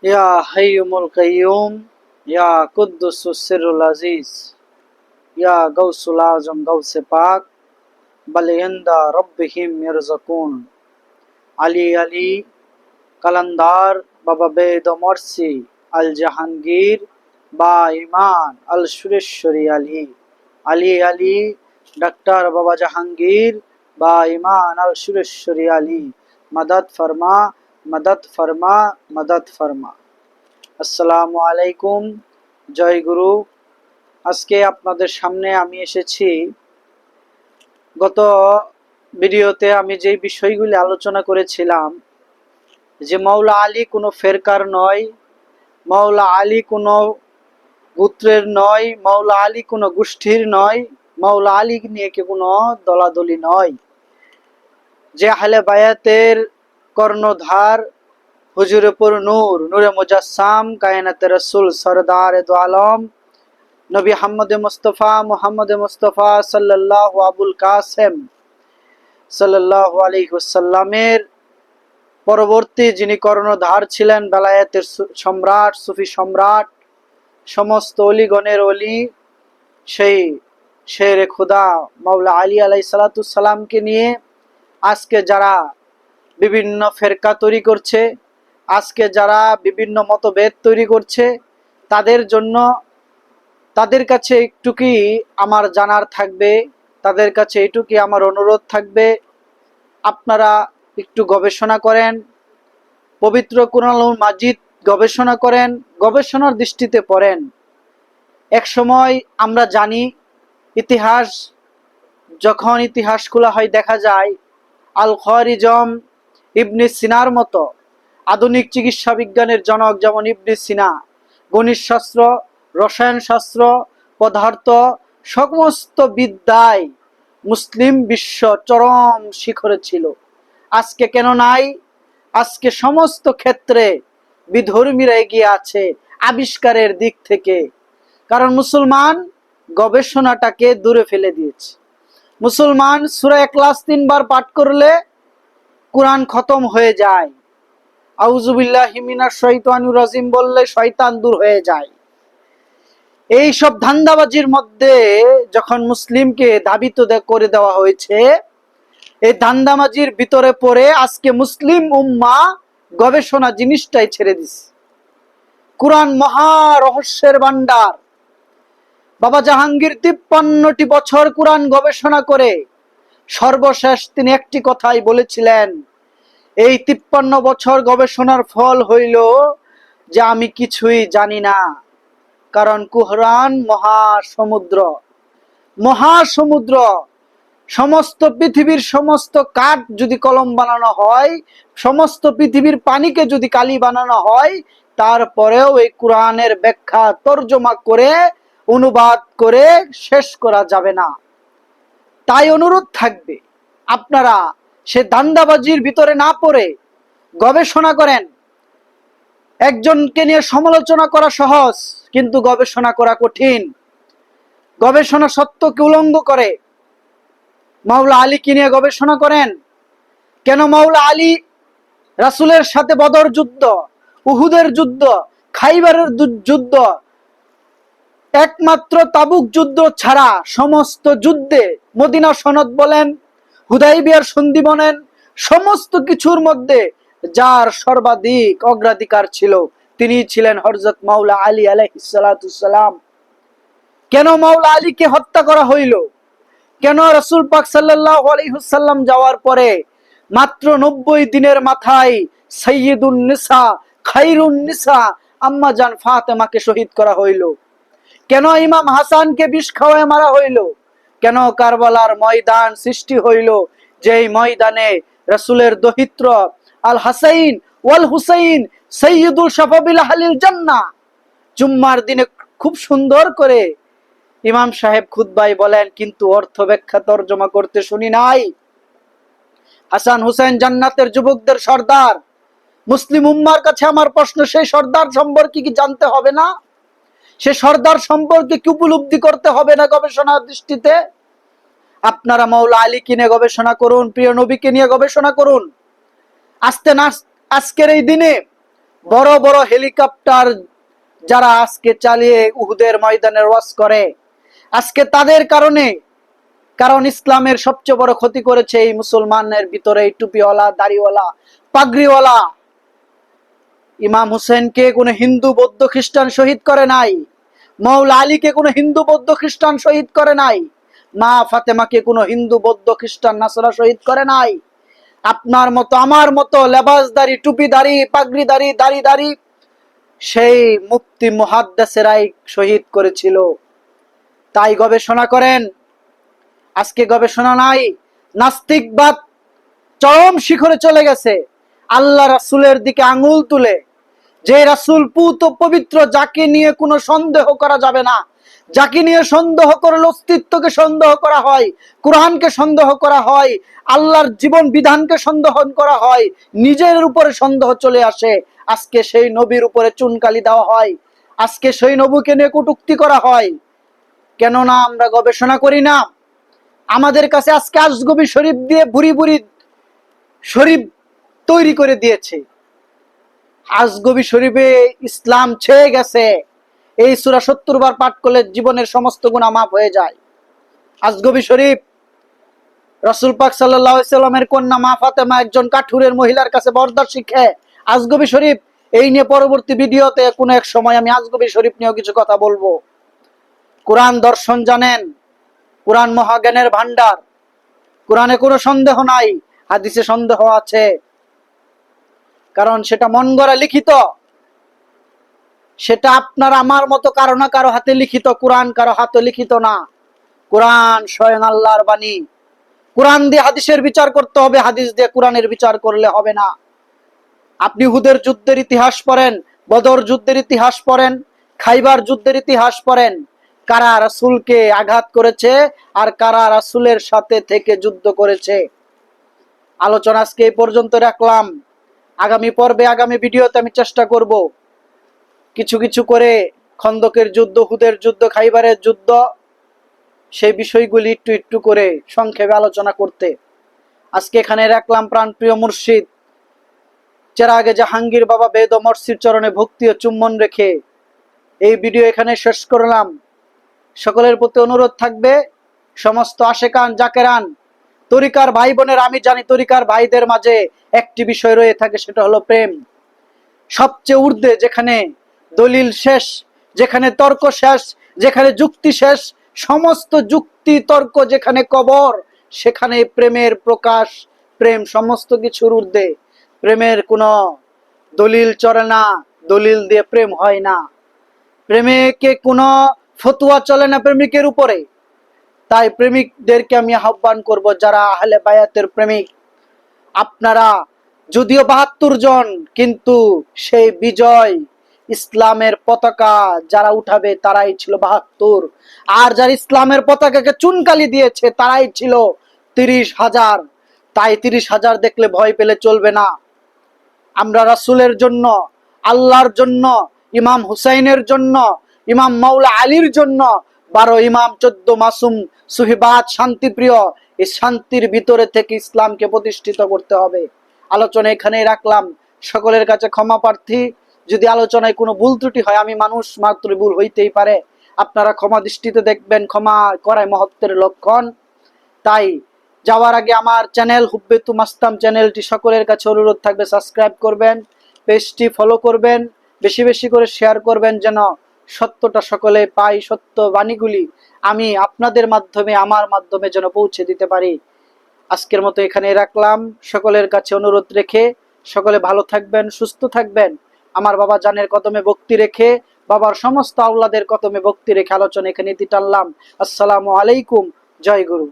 ইয়া হাইয়ুমুল কাইয়ুম, ইয়া কুদ্দুসুস সিররুল আজিজ, ইয়া গাউসুল আজম গাউসে পাক, বালিন্দা রব্বিহিম ইয়ারযাকুন। আলী আলী কালান্দার বাবা বেদ মরসি আল জাহাঙ্গীর বা ইমান আল সুরেশ্বরী আলী। আলী আলী ডাক্তার বাবা জাহাঙ্গীর বা ইমান আল সুরেশ্বরী আলী। মদদ ফরমা, মদদ ফরমা, মদদ ফরমা। আসসালামু আলাইকুম, জয় গুরু। আজকে আপনাদের সামনে আমি এসেছি। গত ভিডিওতে আমি যে বিষয়গুলি আলোচনা করেছিলাম যে মাওলা আলী কোনো ফেরকার নয়, মাওলা আলী কোনো গোত্রের নয়, মাওলা আলী কোনো গোষ্ঠীর নয়, মাওলা আলী নিয়ে কোনো দলাদলি নয়। যে আহলে বায়াতের কর্ণধার হুজুরে পুর নূর, নূরে মুজাসসাম, কায়নাতে রসুল, সরদার দো আলম, নবী মুহাম্মদ মুস্তফা সাল্লাল্লাহু আবুল কাসেম সাল্লাল্লাহু আলাইহি ওয়াসাল্লামের পরবর্তী যিনি কর্ণধার ছিলেন, বেলায়েতের সম্রাট, সুফি সম্রাট, সমস্ত অলিগণের অলি, সেই শেরে খুদা মাওলা আলী আলাইহিস সালামকে নিয়ে আজকে যারা বিভিন্ন ফেরকা তৈরি করছে, আজকে যারা বিভিন্ন মতভেদ তৈরি করছে, তাদের জন্য, তাদের কাছে একটুকুই আমার জানার থাকবে, তাদের কাছে এইটুকুই আমার অনুরোধ থাকবে, আপনারা একটু গবেষণা করেন, পবিত্র কুরআনুল মাজিদ গবেষণা করেন, গবেষণার দৃষ্টিতে পড়েন। এক সময় আমরা জানি, ইতিহাস যখন ইতিহাস খোলা হয় দেখা যায় আল খাওয়ারিজম, ইবনে সিনার মতো আধুনিক চিকিৎসা বিজ্ঞানের জনক যেমন ইবনে সিনা, গণিত শাস্ত্র, রসায়ন শাস্ত্র, পদার্থ, সমস্ত বিদ্যায় মুসলিম বিশ্ব চরম শিখরে ছিল। আজকে কেন নাই? আজকে সমস্ত ক্ষেত্রে বিধর্মীরা এগিয়ে আছে আবিষ্কারের দিক থেকে, কারণ মুসলমান গবেষণাটাকে দূরে ফেলে দিয়েছে। মুসলমান সূরা ইখলাস 3 বার পাঠ করলে কোরআন খতম হয়ে যায়, আউযুবিল্লাহি মিনাশ শাইতানির রাজিম বললে শয়তান দূর হয়ে যায়। এই সব ধান্দাবাজির মধ্যে যখন মুসলিমকে ধাবিত করে দেওয়া হয়েছে, এই ধান্দাবাজির ভিতরে পড়ে আজকে মুসলিম উম্মা গবেষণা জিনিসটাই ছেড়ে দিছে। কোরআন মহা রহস্যের ভান্ডার। বাবা জাহাঙ্গীর 53টি বছর কোরআন গবেষণা করে সর্বশেষ তিনি একটি কথাই বলেছিলেন, এই 53 বছর গবেষণার ফল হইল যে আমি কিছুই জানি না। কারণ কোরআন মহাসমুদ্র, মহাসমুদ্র। সমস্ত পৃথিবীর সমস্ত কাঠ যদি কলম বানানো হয়, সমস্ত পৃথিবীর পানিকে যদি কালি বানানো হয়, তারপরেও এই কোরআনের ব্যাখ্যা তর্জমা করে অনুবাদ করে শেষ করা যাবে না। তাই অনুরোধ থাকবে, আপনারা সে ধান্দাবাজির ভিতরে না পড়ে গবেষণা করেন। একজনকে নিয়ে সমালোচনা করা সহজ, কিন্তু গবেষণা করা কঠিন। গবেষণা সত্যকে উলঙ্গ করে। মাওলা আলীকে নিয়ে গবেষণা করেন। কেন মাওলা আলী রাসূলের সাথে বদর যুদ্ধ, উহুদের যুদ্ধ, খাইবারের যুদ্ধ, একমাত্র তাবুক যুদ্ধ ছাড়া সমস্ত যুদ্ধে, মদিনা সনদ বলেন, হুদাইবিয়ার সন্ধি বলেন, সমস্ত কিছুর মধ্যে যার সর্বাধিক অগ্রাধিকার ছিল তিনি ছিলেন হযরত মাওলা আলী আলাইহিস সালাম। কেন মাওলা আলীকে হত্যা করা হইল? কেন রাসূল পাক সাল্লাল্লাহু আলাইহি ওয়াসাল্লাম যাওয়ার পরে মাত্র 90 দিনের মাথায় সাইয়্যিদুন নিসা, খায়রুন নিসা আম্মা জান ফাতেমাকে শহীদ করা হইল? কেন ইমাম হাসানকে বিষ খাওয়ায় মারা হইল? কেন কারবালার ময়দান সৃষ্টি হইল, যেই ময়দানে রাসূলের দহিত্র আল হাসাইন ওয়াল হুসাইন সাইয়্যিদুল শাবাবিল আহলিল জান্নাহ। জুম্মার দিনে খুব সুন্দর করে ইমাম সাহেব খুতবায় বলেন, কিন্তু অর্থ ব্যাখ্যা তর্জমা করতে শুনি নাই। হাসান হুসেন জান্নাতের যুবকদের সর্দার। মুসলিম উম্মার কাছে আমার প্রশ্ন, সেই সর্দার সম্পর্কে কি জানতে হবে না? সে সর্দার সম্পর্কে কি উপলব্ধি করতে হবে না গবেষণার দৃষ্টিতে? আপনারা মাওলা আলীকে নিয়ে গবেষণা করুন, প্রিয় নবীকে নিয়ে গবেষণা করুন। আজকের এই দিনে বড় বড় হেলিকপ্টার যারা আজকে চালিয়ে উহুদের ময়দানে ওয়াজ করে, আজকে তাদের কারণে, কারণ ইসলামের সবচেয়ে বড় ক্ষতি করেছে এই মুসলমানের ভিতরে এই টুপিওয়ালা, দাড়িওয়ালা, পাগড়িওয়ালা। ইমাম হুসেনকে কোনো হিন্দু বৌদ্ধ খ্রিস্টান শহীদ করে নাই, মৌলা আলীকে কোনো হিন্দু বৌদ্ধ খ্রিস্টান শহীদ করে নাই, মা ফাতেমাকে কোনো হিন্দু বৌদ্ধ খ্রিস্টান নাসরা শহীদ করে নাই। আপনার মতো আমার মতো লেবাসদারি, টুপিদারি, পাগড়িদারি, দাড়িদারি সেই মুফতি মুহাদ্দিসেরাই শহীদ করেছিল। তাই গবেষণা করেন। আজকে গবেষণা নাই, নাস্তিকবাদ চরম শিখরে চলে গেছে। আল্লাহ রাসূলের দিকে আঙুল তুলে, যে রাসূল পুত পবিত্র, যাকে নিয়ে কোনো সন্দেহ করা যাবে না, যাকে নিয়ে সন্দেহ করলে অস্তিত্বকে সন্দেহ করা হয়, কোরআনকে সন্দেহ করা হয়, আল্লাহর জীবন বিধানকে সন্দেহ করা হয়, নিজের উপরে সন্দেহ চলে আসে। আজকে সেই নবীর উপরে চুনকালি দেওয়া হয়, আজকে সেই নবীকে নিয়ে কটূক্তি করা হয়। কেননা আমরা গবেষণা করি না। আমাদের কাছে আজকে আজগবি শরীফ দিয়ে বুড়ি বুড়ি শরীফ তৈরি করে দিয়েছে। আজগবি শরীফে ইসলাম ছেয়ে গেছে। এই সূরা 70 বার পাঠ করলে জীবনের সমস্ত গুনাহ মাফ হয়ে যায়। আজগবি শরীফ রাসূল পাক সাল্লাল্লাহু আলাইহি সাল্লামের কন্যা মা ফাতেমা একজন কাঠুরের মহিলার কাছে বরদার শিখে। আজগবি শরীফ এই নিয়ে পরবর্তী ভিডিওতে কোনো এক সময় আমি আজগবি শরীফ নিয়েও কিছু কথা বলবো। কোরআন দর্শন জানেন, কোরআন মহাজ্ঞানের ভান্ডার, কোরআনে কোনো সন্দেহ নাই, হাদিসে সন্দেহ আছে, কারণ সেটা মন গড়া লিখিত। সেটা আপনার আমার মতো কারো না কারো হাতে লিখিত, কোরআন কারো হাতে লিখিত না। কোরআন স্বয়ং আল্লাহর বাণী। কোরআন দিয়ে হাদিসের বিচার করতে হবে, হাদিস দিয়ে কোরআনের বিচার করলে হবে না। আপনি হুদের যুদ্ধের ইতিহাস পড়েন, বদর যুদ্ধের ইতিহাস পড়েন, খাইবার যুদ্ধের ইতিহাস পড়েন, কারা রাসূলকে আঘাত করেছে আর কারা রাসূলের সাথে থেকে যুদ্ধ করেছে। আলোচনা আজকে এই পর্যন্ত রাখলাম। আগামী পর্বে, আগামী ভিডিওতে আমি চেষ্টা করব কিছু কিছু করে খন্দকের যুদ্ধ, হুদের যুদ্ধ, খাইবারের যুদ্ধ, সেই বিষয়গুলি একটু একটু করে সংক্ষেপে আলোচনা করতে। আজকে এখানে রাখলাম। প্রাণপ্রিয় মুর্শিদ চেরাগে জাহাঙ্গীর বাবা বেদ ও মর্সির চরণে ভক্তি ও চুম্বন রেখে এই ভিডিও এখানে শেষ করলাম। সকলের প্রতি অনুরোধ থাকবে, সমস্ত আশেকান জাকেরান তরিকার ভাই বোনের, আমি জানি তরিকার ভাইদের মাঝে একটি বিষয় রয়ে থাকে, সেটা হলো প্রেম। সবচেয়ে ঊর্ধ্বে, যেখানে দলিল শেষ, যেখানে তর্ক শেষ, যেখানে যুক্তি শেষ, সমস্ত যুক্তি তর্ক যেখানে কবর, সেখানে প্রেমের প্রকাশ। প্রেম সমস্ত কিছুর ঊর্ধ্বে। প্রেমের কোনো দলিল চলে না, দলিল দিয়ে প্রেম হয় না। প্রেমিকে কোনো ফতোয়া চলে না প্রেমিকের উপরে। তাই প্রেমিকদেরকে আমি আহ্বান করব, যারা আহলে বায়াতের প্রেমিক, আপনারা যদিও 72 জন, কিন্তু সেই বিজয় ইসলামের পতাকা যারা উঠাবে তারাই ছিল 72, আর যারা ইসলামের পতাকাকে চুনকালি দিয়েছে তারাই ছিল 30,000। তাই 30,000 দেখলে ভয় পেলে চলবে না। আমরা রাসূলের জন্য, আল্লাহর জন্য, ইমাম হুসাইনের জন্য, ইমাম মাওলা আলীর জন্য, 12 ইমাম, 14 মাসুম সুহিবাত, শান্তিপ্রিয়, এই শান্তির ভিতরে থেকে ইসলামকে প্রতিষ্ঠিত করতে হবে। আলোচনা এখানেই রাখলাম। সকলের কাছে ক্ষমা প্রার্থী। যদি আলোচনায় কোনো ভুল ত্রুটি হয়, আমি মানুষ, মাত্র ভুল হইতেই পারে, আপনারা ক্ষমা দৃষ্টিতে দেখবেন। ক্ষমা করাই মহত্বের লক্ষণ। তাই যাওয়ার আগে আমার চ্যানেল হুব্বেতু মাস্তাম চ্যানেলটি সকলের কাছে অনুরোধ থাকবে, সাবস্ক্রাইব করবেন, পেজটি ফলো করবেন, বেশি বেশি করে শেয়ার করবেন, যেন সত্যটা সকলে পাই, সত্য বাণীগুলি আমি আপনাদের মাধ্যমে, আমার মাধ্যমে যেন পৌঁছে দিতে পারি। আজকের মতো এখানে রাখলাম। সকলের কাছে অনুরোধ রেখে সকলে ভালো থাকবেন, সুস্থ থাকবেন। আমার বাবা জানের কদমে ভক্তি রেখে, বাবার সমস্ত আওলাদের কদমে ভক্তি রেখে আলোচনা এখানে টানলাম। আসসালামু আলাইকুম। জয় গুরু।